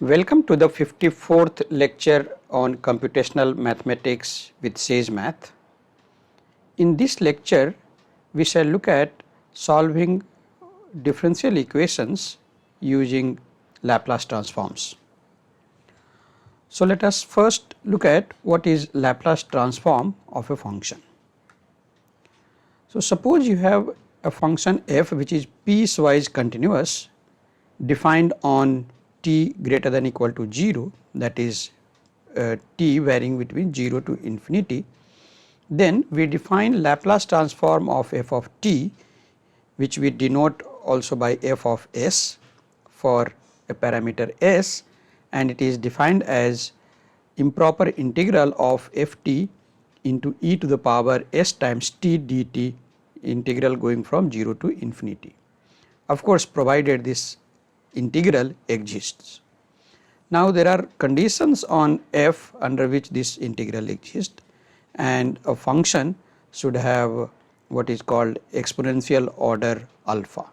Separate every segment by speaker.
Speaker 1: Welcome to the 54th lecture on computational mathematics with SageMath. In this lecture, we shall look at solving differential equations using Laplace transforms. So, let us first look at what is Laplace transform of a function. So, suppose you have a function f which is piecewise continuous defined on t greater than equal to 0, that is t varying between 0 to infinity. Then we define Laplace transform of f of t, which we denote also by f of s for a parameter s, and it is defined as improper integral of f t into e to the power s times t dt, integral going from 0 to infinity. Of course, provided this integral exists. Now, there are conditions on f under which this integral exists, and a function should have what is called exponential order alpha.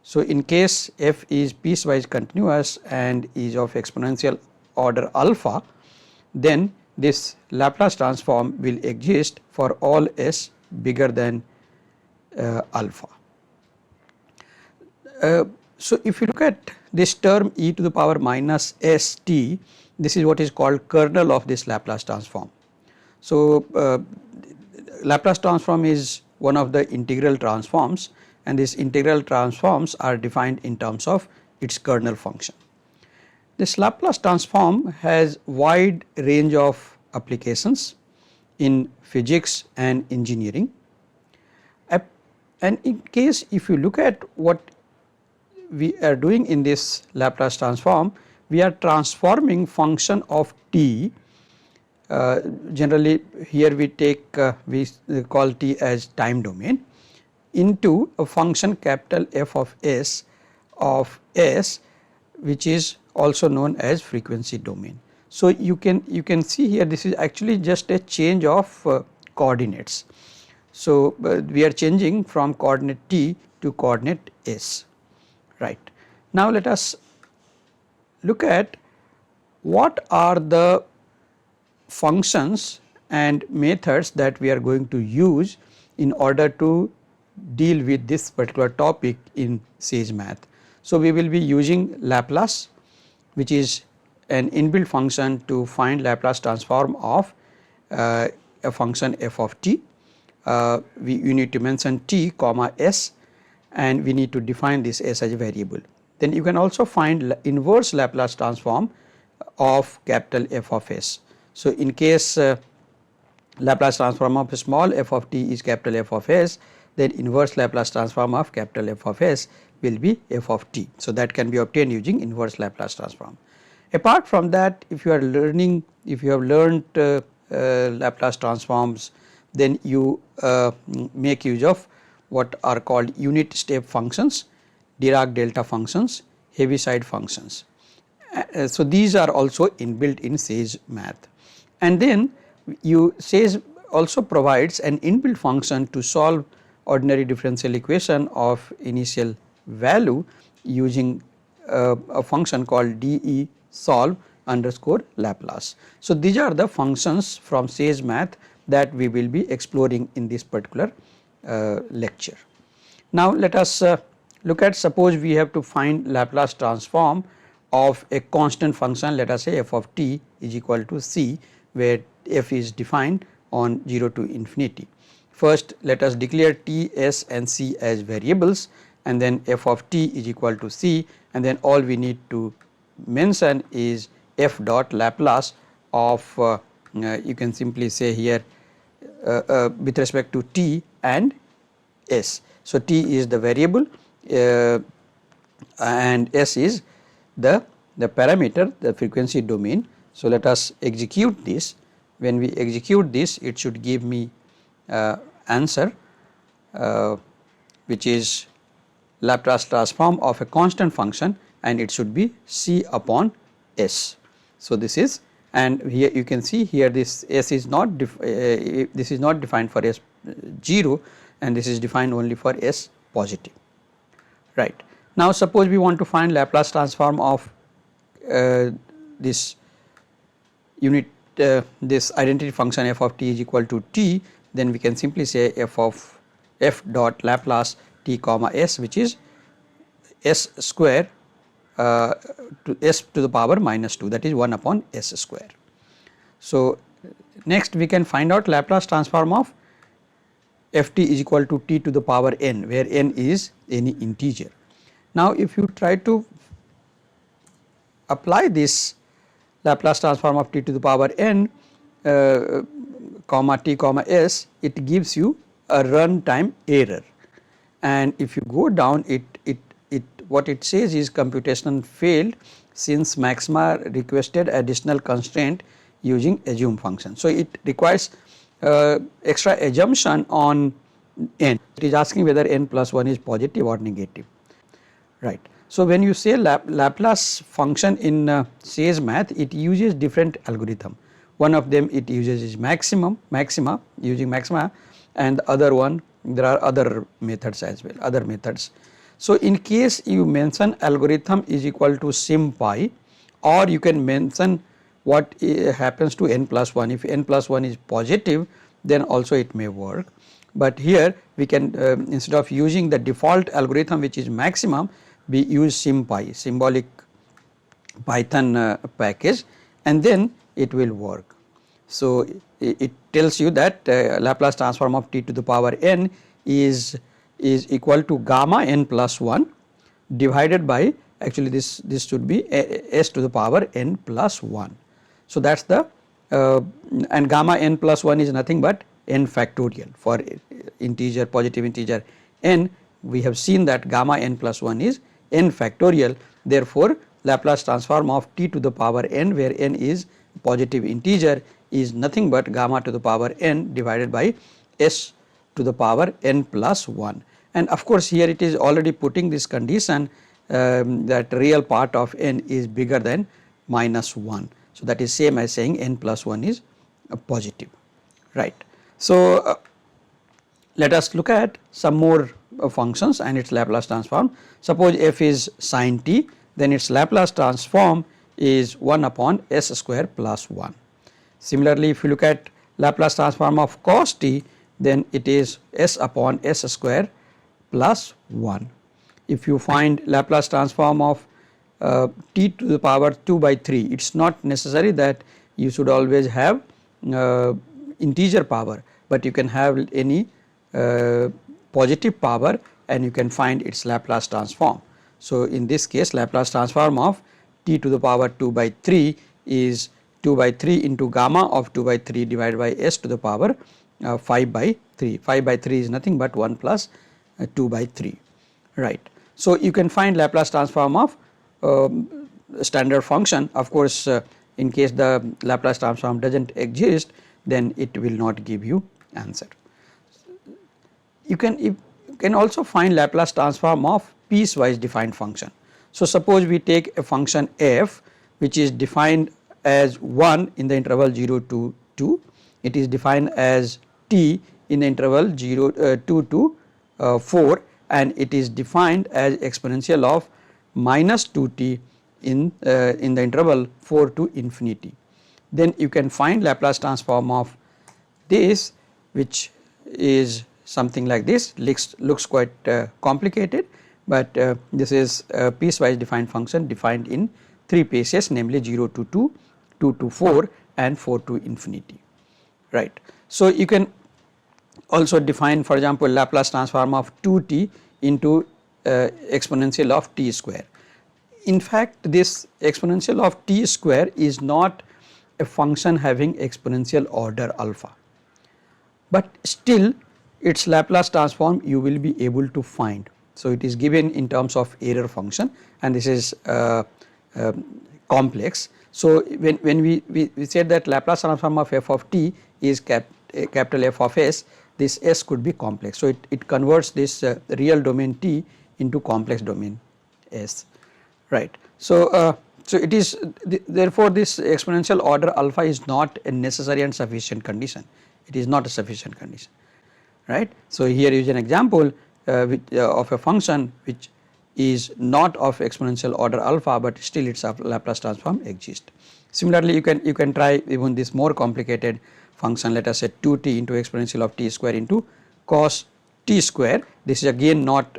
Speaker 1: So, in case f is piecewise continuous and is of exponential order alpha, then this Laplace transform will exist for all s bigger than alpha. So, if you look at this term e to the power minus st, this is what is called kernel of this Laplace transform. So, Laplace transform is one of the integral transforms, and these integral transforms are defined in terms of its kernel function. This Laplace transform has wide range of applications in physics and engineering, and in case if you look at what we are doing in this Laplace transform, we are transforming function of t, generally here we take we call t as time domain, into a function capital F of s which is also known as frequency domain. So, you can see here this is actually just a change of coordinates. So, we are changing from coordinate t to coordinate s. Right. Now, let us look at what are the functions and methods that we are going to use in order to deal with this particular topic in SageMath. So, we will be using Laplace, which is an inbuilt function to find Laplace transform of a function f of t. You need to mention t comma s, and we need to define this s as a variable. Then you can also find inverse Laplace transform of capital F of s. So, in case Laplace transform of small f of t is capital F of s, then inverse Laplace transform of capital F of s will be f of t. So, that can be obtained using inverse Laplace transform. Apart from that, if you have learned Laplace transforms, then you make use of what are called unit step functions, Dirac delta functions, Heaviside functions. So, these are also inbuilt in SageMath. And then Sage also provides an inbuilt function to solve ordinary differential equation of initial value using a function called DE solve underscore Laplace. So, these are the functions from SageMath that we will be exploring in this particular lecture. Now, let us look at, suppose we have to find Laplace transform of a constant function, let us say f of t is equal to c, where f is defined on 0 to infinity. First, let us declare t, s and c as variables, and then f of t is equal to c, and then all we need to mention is f dot Laplace of you can simply say here with respect to t and s. So, t is the variable and s is the parameter, the frequency domain. So, let us execute this. When we execute this, it should give me answer which is Laplace transform of a constant function, and it should be c upon s. So, this is, and here you can see here this s is not this is not defined for s 0, and this is defined only for s positive, right. Now, suppose we want to find Laplace transform of this unit this identity function f of t is equal to t, then we can simply say f dot Laplace t comma s, which is s square to s to the power minus 2, that is 1 upon s square. So next we can find out Laplace transform of f t is equal to t to the power n, where n is any integer. Now if you try to apply this Laplace transform of t to the power n comma t comma s, it gives you a runtime error, and if you go down what it says is computation failed since maxima requested additional constraint using assume function. So it requires extra assumption on n. It is asking whether n plus 1 is positive or negative, right. So when you say Laplace function in SageMath, it uses different algorithm. One of them it uses is maxima using maxima, and the other one there are other methods as well, other methods. So in case you mention algorithm is equal to sim_pi, or you can mention what happens to n plus 1. If n plus 1 is positive, then also it may work, but here we can instead of using the default algorithm which is maximum, we use sim_pi, symbolic Python package, and then it will work. So it tells you that Laplace transform of t to the power n is equal to gamma n plus 1 divided by, actually this should be s to the power n plus 1. So that is the and gamma n plus 1 is nothing but n factorial. For integer, positive integer n, we have seen that gamma n plus 1 is n factorial. Therefore Laplace transform of t to the power n, where n is positive integer, is nothing but gamma to the power n divided by s to the power n plus 1. And of course here it is already putting this condition that real part of n is bigger than minus 1. So that is same as saying n plus 1 is positive, right. So let us look at some more functions and its Laplace transform. Suppose f is sin t, then its Laplace transform is 1 upon s square plus 1. Similarly, if you look at Laplace transform of cos t, then it is s upon s square plus 1. If you find Laplace transform of t to the power 2 by 3, it is not necessary that you should always have integer power, but you can have any positive power and you can find its Laplace transform. So in this case Laplace transform of t to the power 2 by 3 is 2 by 3 into gamma of 2 by 3 divided by s to the power 5 by 3. 5 by 3 is nothing but 1 plus 2 by 3, right. So you can find Laplace transform of standard function. Of course in case the Laplace transform does not exist, then it will not give you answer. You can also find Laplace transform of piecewise defined function. So suppose we take a function f which is defined as 1 in the interval 0 to 2, it is defined as t in the interval 2 to 4, and it is defined as exponential of minus 2t in the interval 4 to infinity. Then you can find Laplace transform of this, which is something like this. Looks quite complicated, but this is a piecewise defined function defined in 3 phases, namely 0 to 2, 2 to 4 and 4 to infinity, right. So you can also define, for example, Laplace transform of 2t into exponential of t square. In fact, this exponential of t square is not a function having exponential order alpha, but still its Laplace transform you will be able to find. So it is given in terms of error function, and this is complex. So when we said that Laplace transform of f of t is capital F of s, this s could be complex. So it converts this real domain t into complex domain s, right. So so it is therefore this exponential order alpha is not a necessary and sufficient condition. It is not a sufficient condition, right. So here is an example of a function which is not of exponential order alpha, but still its Laplace transform exists. Similarly, you can try even this more complicated function, let us say 2t into exponential of t square into cos t square. This is again not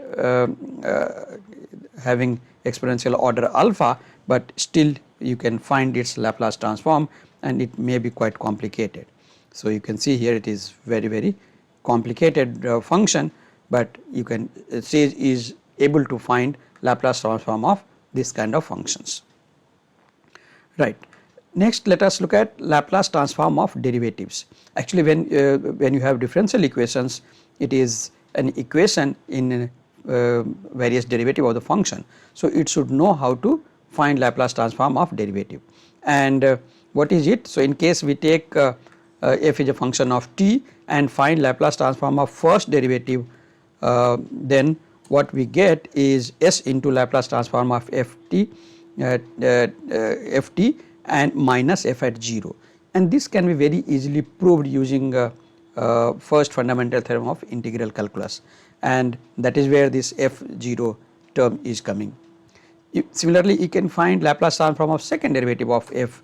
Speaker 1: having exponential order alpha, but still you can find its Laplace transform, and it may be quite complicated. So you can see here it is very complicated function, but you can Sage is able to find Laplace transform of this kind of functions. Right. Next, let us look at Laplace transform of derivatives. Actually, when you have differential equations, it is an equation in various derivative of the function. So it should know how to find Laplace transform of derivative. And what is it? So in case we take f is a function of t and find Laplace transform of first derivative, then what we get is s into Laplace transform of ft and minus f at 0, and this can be very easily proved using first fundamental theorem of integral calculus, and that is where this f0 term is coming. Similarly, you can find Laplace transform of second derivative of f,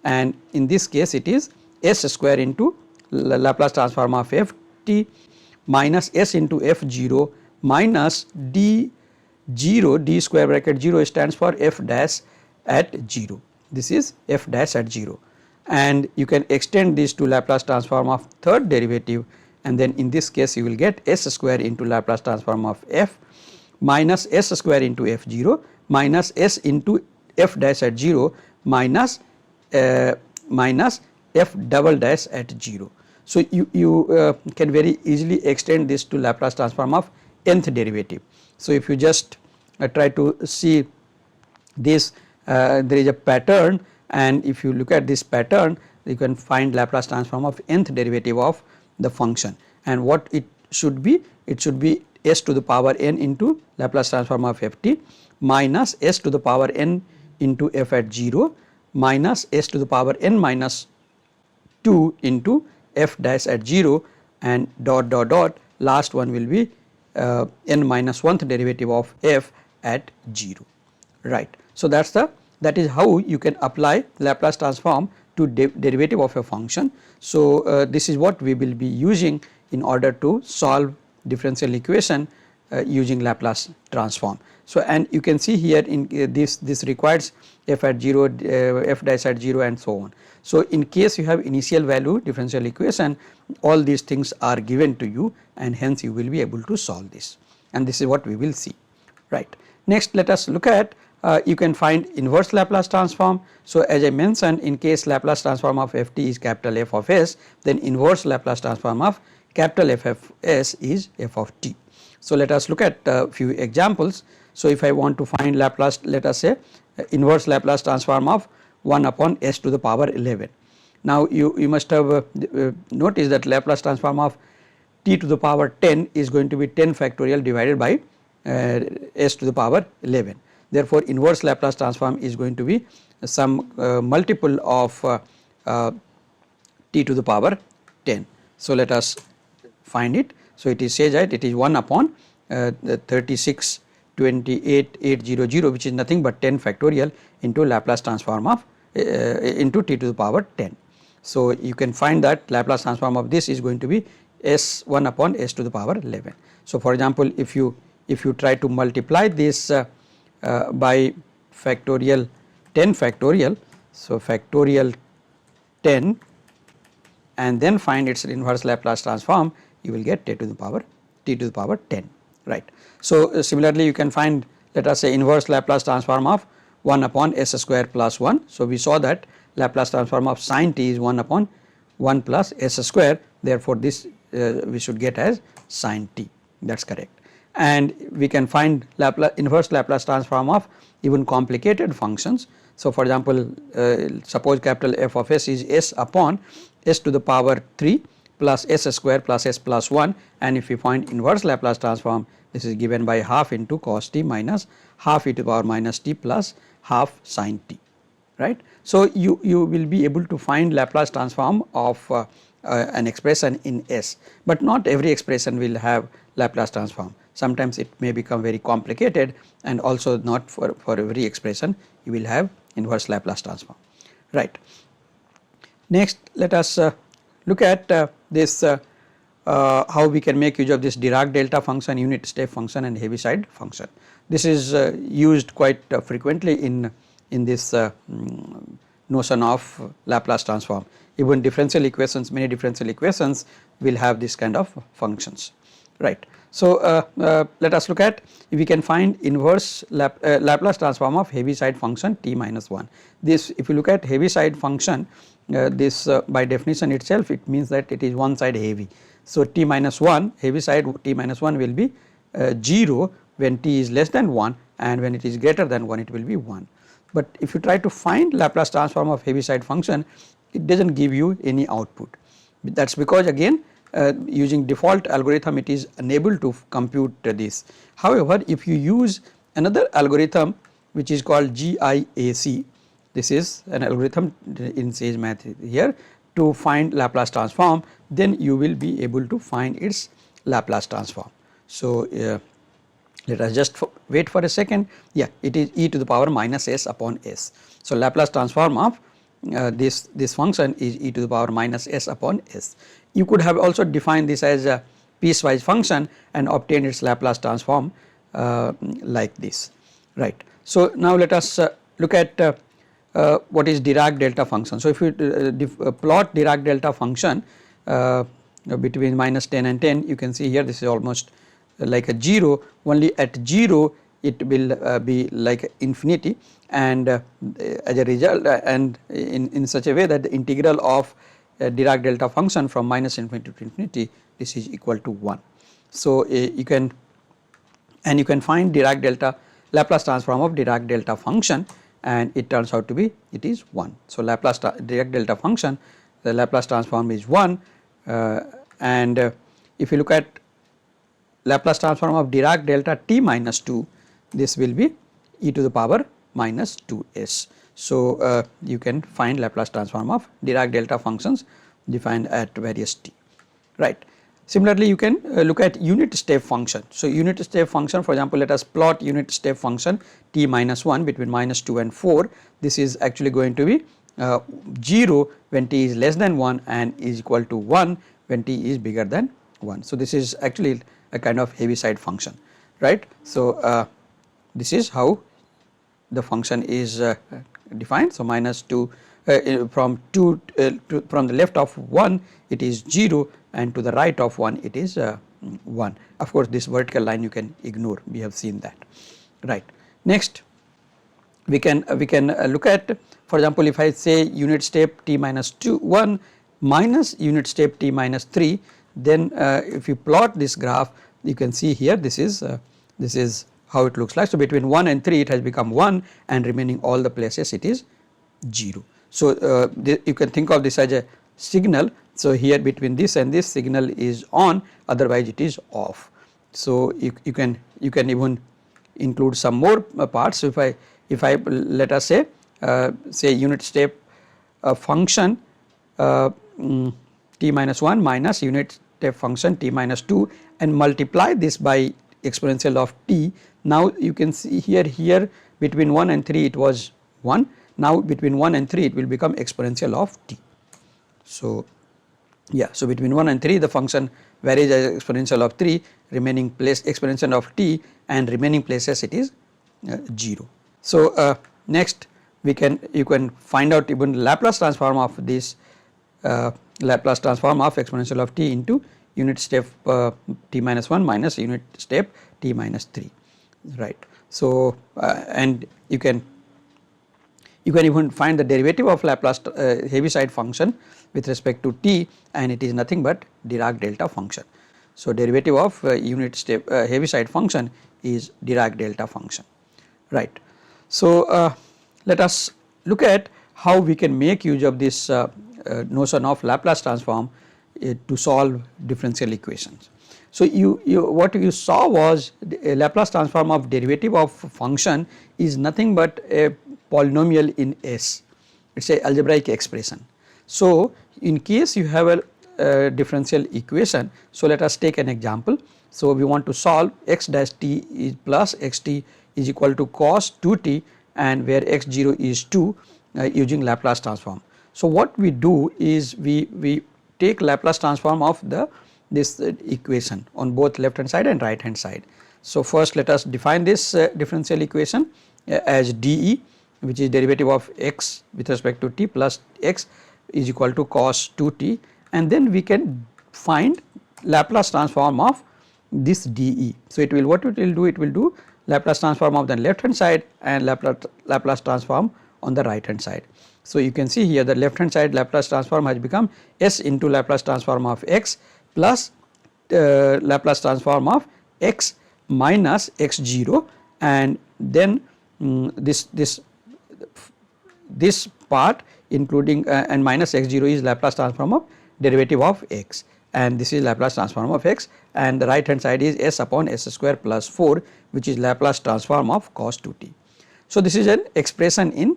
Speaker 1: and in this case it is s square into Laplace transform of ft minus s into f0 minus d0, d square bracket 0 stands for f dash at 0. This is f dash at 0, and you can extend this to Laplace transform of third derivative, and then in this case you will get s square into Laplace transform of f minus s square into f0 minus s into f dash at 0 minus minus f double dash at 0. So you can very easily extend this to Laplace transform of nth derivative. So if you just try to see this, there is a pattern, and if you look at this pattern, you can find Laplace transform of nth derivative of the function, and what it should be? It should be s to the power n into Laplace transform of ft minus s to the power n into f at 0 minus s to the power n minus 2 into f dash at 0, and dot dot dot, last one will be n minus 1th derivative of f at 0, right. So that is how you can apply Laplace transform to derivative of a function. So this is what we will be using in order to solve differential equation using Laplace transform. So and you can see here in this requires f at 0, f dash at 0, and so on. So in case you have initial value differential equation, all these things are given to you, and hence you will be able to solve this, and this is what we will see, right. Next, let us look at you can find inverse Laplace transform. So as I mentioned, in case Laplace transform of ft is capital F of s, then inverse Laplace transform of capital F of s is f of t. So let us look at a few examples. So if I want to find Laplace, let us say inverse Laplace transform of 1 upon s to the power 11. Now you must have noticed that Laplace transform of t to the power 10 is going to be 10 factorial divided by s to the power 11. Therefore, inverse Laplace transform is going to be some multiple of t to the power 10. So let us find it. So it is says that it is 1 upon 3628,800, which is nothing but 10 factorial into Laplace transform of into t to the power 10. So you can find that Laplace transform of this is going to be s 1 upon s to the power 11. So for example, if you try to multiply this by factorial 10 factorial, so factorial 10, and then find its inverse Laplace transform, you will get t to the power 10, right. So similarly you can find, let us say, inverse Laplace transform of 1 upon s square plus 1. So we saw that Laplace transform of sin t is 1 upon 1 plus s square, therefore this we should get as sin t, that is correct. And we can find inverse Laplace transform of even complicated functions. So for example, suppose capital F of s is s upon s to the power 3 plus s square plus s plus 1, and if we find inverse Laplace transform, this is given by half into cos t minus half e to the power minus t plus half sin t, right. So you will be able to find Laplace transform of an expression in S, but not every expression will have Laplace transform. sometimes it may become very complicated, and also not for every expression you will have inverse Laplace transform, right. Next let us look at this how we can make use of this Dirac delta function, unit step function and Heaviside function. This is used quite frequently in this notion of Laplace transform. Even differential equations, many differential equations will have this kind of functions, right. So let us look at if we can find inverse Laplace transform of Heaviside function t minus 1. This, if you look at Heaviside function, this by definition itself it means that it is one side heavy. So t minus 1, Heaviside t minus 1 will be 0 when t is less than 1, and when it is greater than 1 it will be 1. But if you try to find Laplace transform of Heaviside function, it does not give you any output. That is because again using default algorithm it is unable to compute this. However, if you use another algorithm which is called GIAC, this is an algorithm in SageMath here, to find Laplace transform, then you will be able to find its Laplace transform. So let us just wait for a second. Yeah, it is e to the power minus s upon s. So Laplace transform of this function is e to the power minus s upon s. You could have also defined this as a piecewise function and obtain its Laplace transform like this, right. So now let us look at what is Dirac delta function. So if you plot Dirac delta function between minus 10 and 10, you can see here this is almost like a 0, only at 0 it will be like infinity, and as a result and in such a way that the integral of Dirac delta function from minus infinity to infinity, this is equal to 1. So you can find Dirac delta Laplace transform of Dirac delta function, and it turns out to be it is 1. So Dirac delta function, the Laplace transform is 1, and if you look at Laplace transform of Dirac delta t minus 2, this will be e to the power minus 2s. So you can find Laplace transform of Dirac delta functions defined at various t, right. Similarly, you can look at unit step function. So unit step function, for example, let us plot unit step function t minus 1 between minus 2 and 4. This is actually going to be 0 when t is less than 1 and is equal to 1 when t is bigger than 1. So this is actually a kind of Heaviside function, right. So this is how the function is defined. So minus 2 from 2 from the left of 1 it is 0, and to the right of 1 it is 1. Of course, this vertical line you can ignore, we have seen that, right. Next we can look at, for example, if I say unit step t minus 1 minus unit step t minus 3, then if you plot this graph, you can see here this is how it looks like. So between 1 and 3 it has become 1, and remaining all the places it is 0. So you can think of this as a signal. So here between this and this signal is on, otherwise it is off. So you can even include some more parts. So if I let us say unit step function t minus 1 minus unit step function t minus 2 and multiply this by exponential of t. Now you can see here between 1 and 3 it was 1. Now between 1 and 3 it will become exponential of t. So yeah, so between 1 and 3 the function varies as exponential of 3, remaining place exponential of t, and remaining places it is 0. So next you can find out even Laplace transform of this Laplace transform of exponential of t into unit step t minus 1 minus unit step t minus 3, right. So and you can even find the derivative of Laplace Heaviside function with respect to t, and it is nothing but Dirac delta function. So derivative of unit step Heaviside function is Dirac delta function, right. So let us look at how we can make use of this notion of Laplace transform to solve differential equations. So what you saw was a Laplace transform of derivative of function is nothing but a polynomial in S, it is a algebraic expression. So in case you have a differential equation, so let us take an example. So we want to solve x dash t is plus xt is equal to cos 2t, and where x0 is 2 using Laplace transform. So what we do is we take Laplace transform of this equation on both left hand side and right hand side. So first let us define this differential equation as dE, which is derivative of x with respect to t plus x is equal to cos 2t, and then we can find Laplace transform of this dE. So it will, what it will do Laplace transform of the left hand side and Laplace transform on the right hand side. So you can see here the left hand side Laplace transform has become s into Laplace transform of x plus Laplace transform of x minus x0, and then this part including and minus x0 is Laplace transform of derivative of x, and this is Laplace transform of x, and the right hand side is s upon s square plus 4, which is Laplace transform of cos 2t. So this is an expression in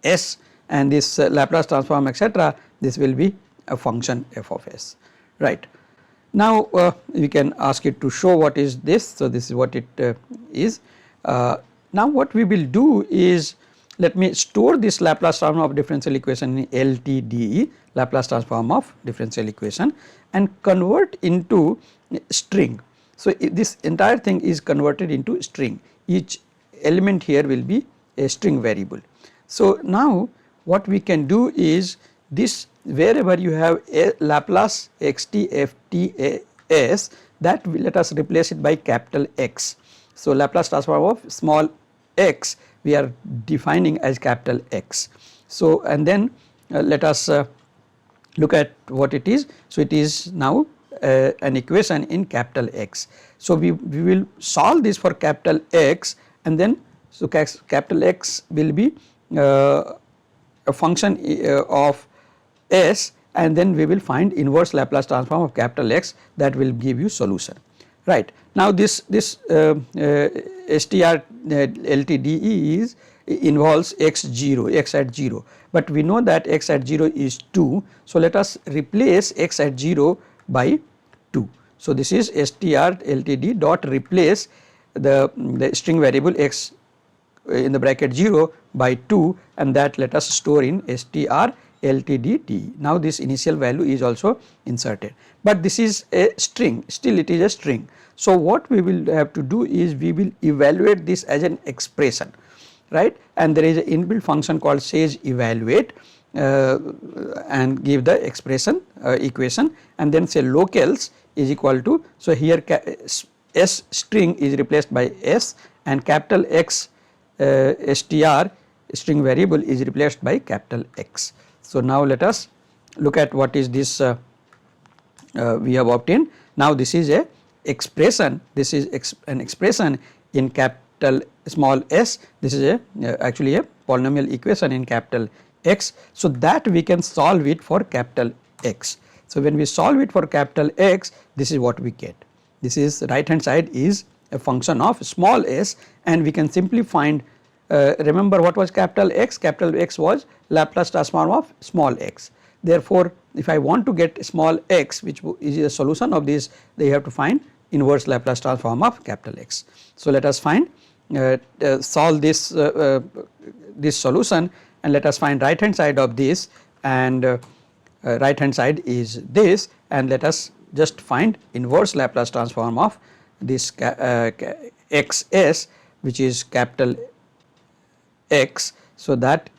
Speaker 1: s, and this Laplace transform etc., this will be a function f of s, right. Now we can ask it to show what is this. So this is what it is. Now what we will do is, let me store this Laplace transform of differential equation in LTDE, Laplace transform of differential equation, and convert into string. So this entire thing is converted into string. Each element here will be a string variable. So now what we can do is this, wherever you have a Laplace xt ft s, that let us replace it by capital X. So Laplace transform of small x we are defining as capital X. So and then let us look at what it is. So it is now an equation in capital X. So we will solve this for capital X, and then so capital X will be a function of s, and then we will find inverse Laplace transform of capital X, that will give you solution, right. Now this str LTDE is involves x0, x at 0, but we know that x at 0 is 2. So let us replace x at 0 by 2. So this is str LTD dot replace the string variable x in the bracket 0 by 2, and that let us store in str LTD. Now this initial value is also inserted, but this is a string, still it is a string. So what we will have to do is we will evaluate this as an expression, right, and there is an inbuilt function called SageEvaluate and give the expression equation, and then say locals is equal to, so here s string is replaced by s, and capital X str string variable is replaced by capital X. So now let us look at what is this we have obtained. Now this is a expression, this is an expression in capital small s, this is a actually a polynomial equation in capital X, so that we can solve it for capital X. So when we solve it for capital X, this is what we get. This is right hand side is a function of small s, and we can simply find remember what was capital X was Laplace transform of small x. Therefore if I want to get small x, which is a solution of this, they have to find inverse Laplace transform of capital X. So let us find solve this this solution, and let us find right hand side of this, and right hand side is this, and let us just find inverse Laplace transform of this xs, which is capital X. So that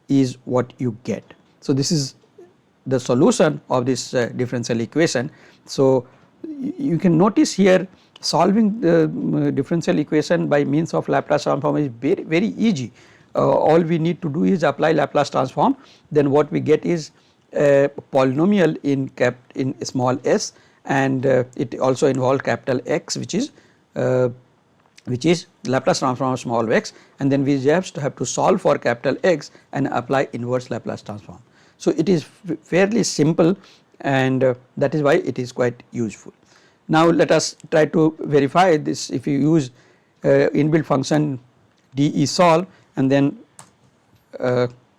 Speaker 1: is what you get. So this is the solution of this differential equation. So you can notice here solving the differential equation by means of Laplace transform is very easy. All we need to do is apply Laplace transform, then what we get is a polynomial in small s, and it also involves capital X, which is Laplace transform of small x, and then we just have to solve for capital X and apply inverse Laplace transform. So it is fairly simple, and that is why it is quite useful. Now let us try to verify this. If you use inbuilt function DE solve, and then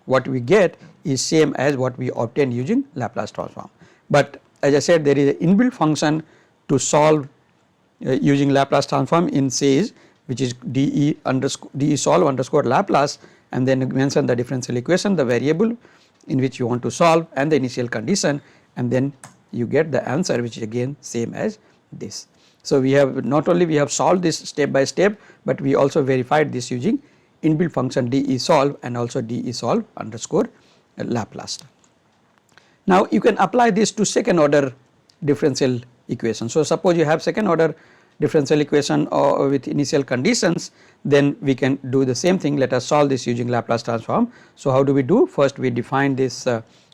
Speaker 1: what we get is same as what we obtained using Laplace transform. But as I said, there is an inbuilt function to solve using Laplace transform in Sage, which is DE solve underscore Laplace, and then mention the differential equation, the variable in which you want to solve, and the initial condition, and then you get the answer, which is again same as this. So we have not only we have solved this step by step, but we also verified this using inbuilt function DE solve and also DE solve underscore Laplace. Now you can apply this to second order differential equation. So suppose you have second order differential equation with initial conditions, then we can do the same thing. Let us solve this using Laplace transform. So how do we do? First we define this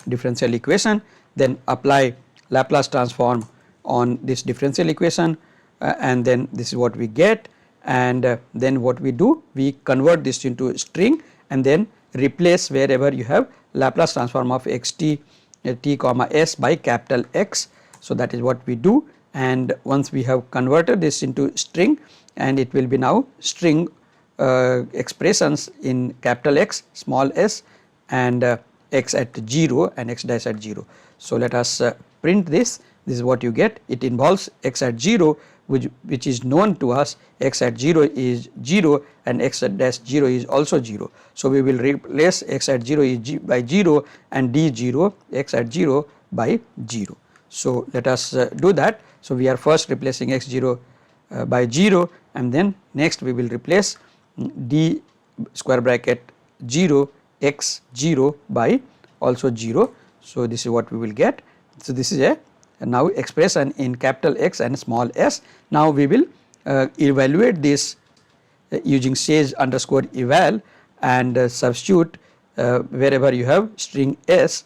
Speaker 1: differential equation, then apply Laplace transform on this differential equation, and then this is what we get, and then what we do, we convert this into a string and then replace wherever you have Laplace transform of xt t comma s by capital X. So that is what we do, and once we have converted this into string, and it will be now string expressions in capital X, small s, and x at 0 and x dash at 0. So let us print this. This is what you get. It involves x at 0, which is known to us. X at 0 is 0 and x at dash 0 is also 0. So we will replace x at 0 is by 0 and d0 x at 0 by 0. So let us do that. So we are first replacing x0 by 0, and then next we will replace d square bracket 0 x 0 by also 0. So this is what we will get. So this is a now expression in capital X and small s. Now we will evaluate this using Sage underscore eval, and substitute wherever you have string s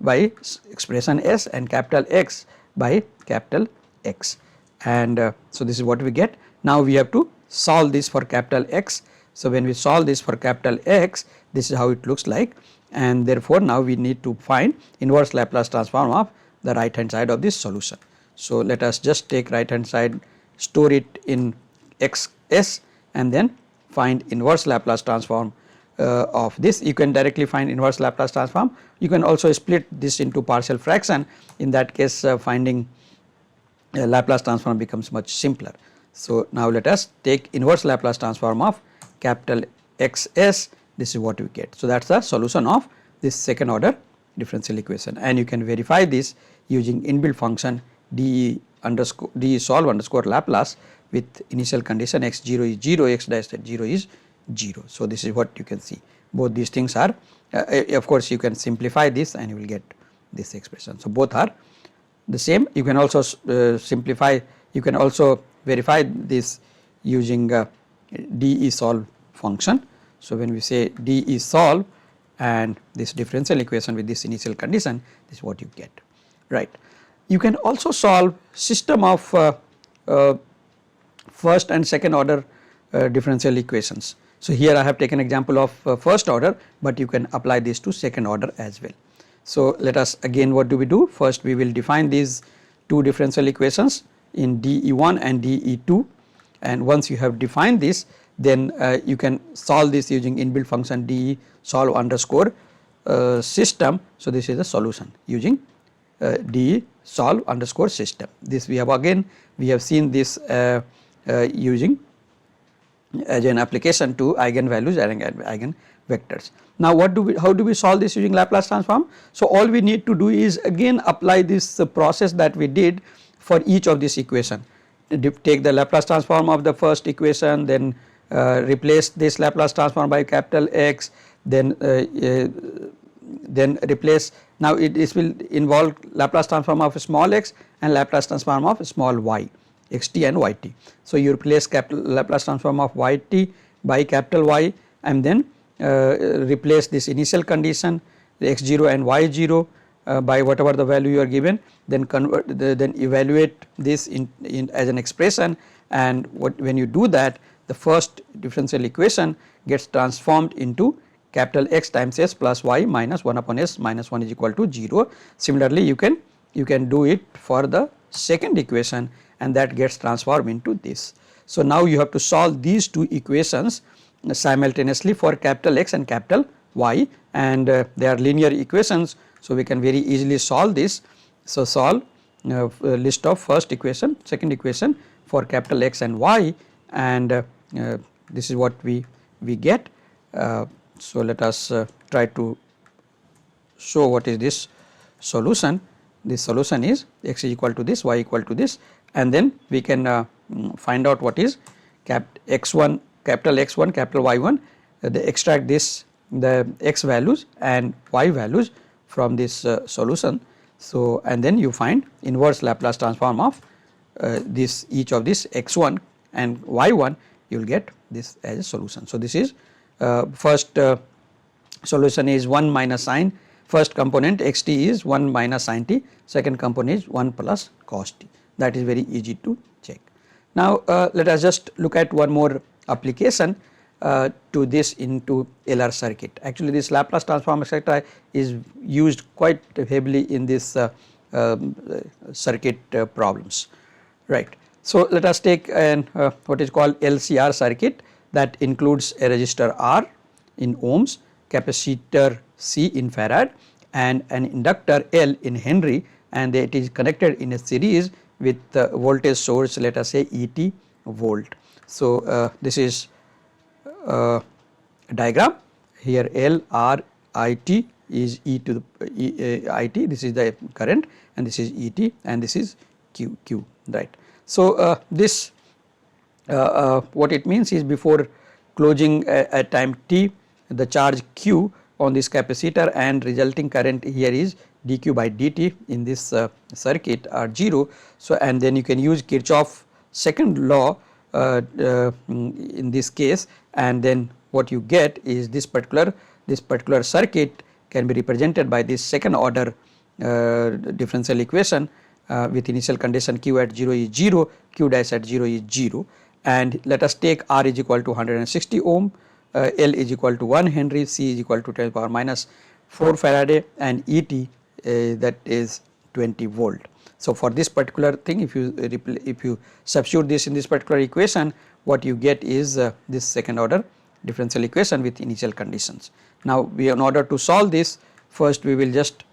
Speaker 1: by expression s and capital X by capital X, and so this is what we get. Now we have to solve this for capital X. So when we solve this for capital X, this is how it looks like, and therefore now we need to find inverse Laplace transform of the right hand side of this solution. So let us just take right hand side, store it in xs, and then find inverse Laplace transform of this. You can directly find inverse Laplace transform. You can also split this into partial fraction. In that case finding Laplace transform becomes much simpler. So now let us take inverse Laplace transform of capital XS. This is what we get. So that is the solution of this second order differential equation, and you can verify this using inbuilt function DE solve underscore Laplace with initial condition x0 is 0, x dash at 0 is 0. So this is what you can see. Both these things are of course you can simplify this and you will get this expression. So both are the same. You can also simplify, you can also verify this using DE solve function. So when we say DE solve and this differential equation with this initial condition, this is what you get, right. You can also solve system of first and second order differential equations. So here I have taken example of first order, but you can apply this to second order as well. So let us again, what do we do? First we will define these two differential equations in DE1 and DE2, and once you have defined this, then you can solve this using inbuilt function DE solve underscore system. So this is the solution using DE solve underscore system. This we have again, we have seen this using as an application to eigenvalues and eigenvectors. Now what do we, how do we solve this using Laplace transform? So all we need to do is again apply this process that we did for each of this equation. Take the Laplace transform of the first equation, then replace this Laplace transform by capital X, then replace, now this will involve Laplace transform of small x and Laplace transform of small y, xt and yt. So you replace capital Laplace transform of yt by capital Y, and then replace this initial condition, the x0 and y0 by whatever the value you are given, then convert then evaluate this in as an expression, and when you do that, the first differential equation gets transformed into capital X times S plus Y minus 1 upon S minus 1 is equal to 0. Similarly you can do it for the second equation, and that gets transformed into this. So now you have to solve these two equations simultaneously for capital X and capital Y, and they are linear equations, so we can very easily solve this. So solve list of first equation, second equation for capital X and Y, and this is what we get. So let us try to show what is this solution. This solution is x is equal to this, y equal to this, and then we can find out what is x1, capital X1, capital Y1. They extract this, the x values and y values from this solution. So and then you find inverse Laplace transform of this, each of this x1 and y1, you will get this as a solution. So this is first solution is 1 minus sine, first component xt is 1 minus sine t, second component is 1 plus cos t. That is very easy to check. Now let us just look at one more application to this into Lcr circuit. Actually this Laplace transform etc. is used quite heavily in this circuit problems, right. So let us take an what is called Lcr circuit, that includes a resistor R in ohms, capacitor C in farad, and an inductor L in Henry, and it is connected in a series with the voltage source, let us say ET volt. So this is diagram. Here L R I T is E to the IT, this is the current, and this is ET, and this is Q, right. So this what it means is, before closing at time t, the charge Q on this capacitor and resulting current here is dq by dt in this circuit are 0. So and then you can use Kirchhoff second law in this case, and then what you get is this particular circuit can be represented by this second order differential equation with initial condition q at 0 is 0, q dash at 0 is 0, and let us take R is equal to 160 ohm, L is equal to 1 Henry, C is equal to 10 to the power minus 4 Faraday, and ET that is 20 volt. So for this particular thing, if you substitute this in this particular equation, what you get is this second order differential equation with initial conditions. Now we, in order to solve this, first we will just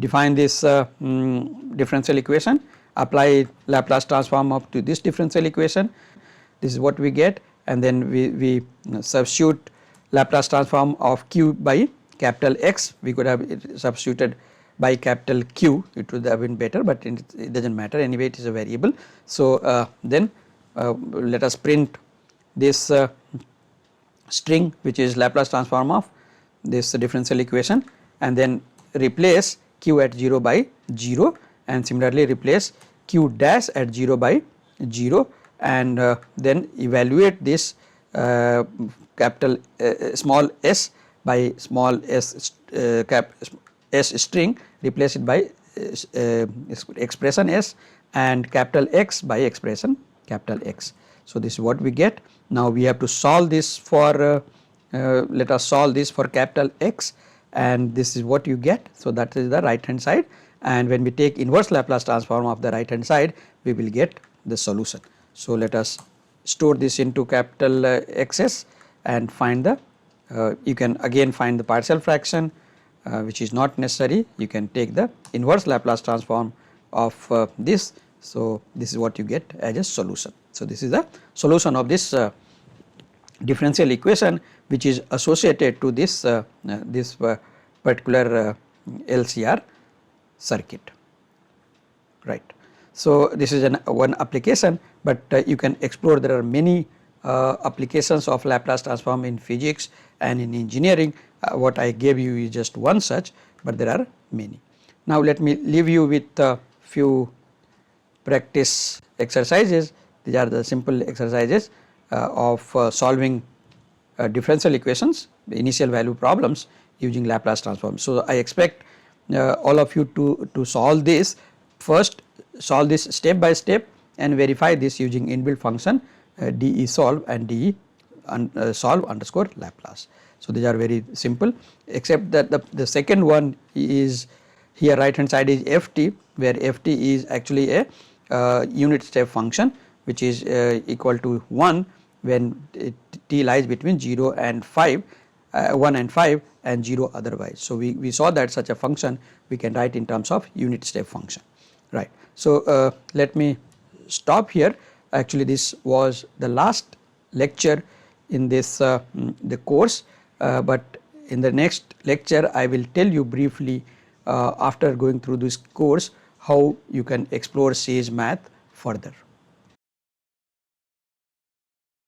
Speaker 1: define this differential equation, apply Laplace transform up to this differential equation. This is what we get, and then we substitute Laplace transform of q by capital X. We could have substituted by capital Q, it would have been better, but it does not matter, anyway it is a variable. So then let us print this string, which is Laplace transform of this differential equation, and then replace q at 0 by 0, and similarly replace q dash at 0 by 0, and then evaluate this capital small s by small s s string, replace it by expression s, and capital X by expression capital X. So this is what we get. Now we have to solve this for let us solve this for capital X, and this is what you get. So that is the right hand side, and when we take inverse Laplace transform of the right hand side, we will get the solution. So let us store this into capital XS and find the you can again find the partial fraction, which is not necessary. You can take the inverse Laplace transform of this. So this is what you get as a solution. So this is the solution of this differential equation, which is associated to this particular LCR circuit, right. So this is one application, but you can explore. There are many applications of Laplace transform in physics and in engineering. What I gave you is just one such, but there are many. Now let me leave you with a few practice exercises. These are the simple exercises of solving differential equations, initial value problems using Laplace transform. So I expect all of you to solve this. First solve this step by step and verify this using inbuilt function DE solve and DE solve underscore Laplace. So these are very simple, except that the second one is here right hand side is ft, where ft is actually a unit step function, which is equal to 1 when t lies between 0 and 5, 1 and 5 and 0 otherwise. So we saw that such a function we can write in terms of unit step function, right. So, let me stop here. Actually, this was the last lecture in this the course, but in the next lecture I will tell you briefly after going through this course how you can explore SageMath further.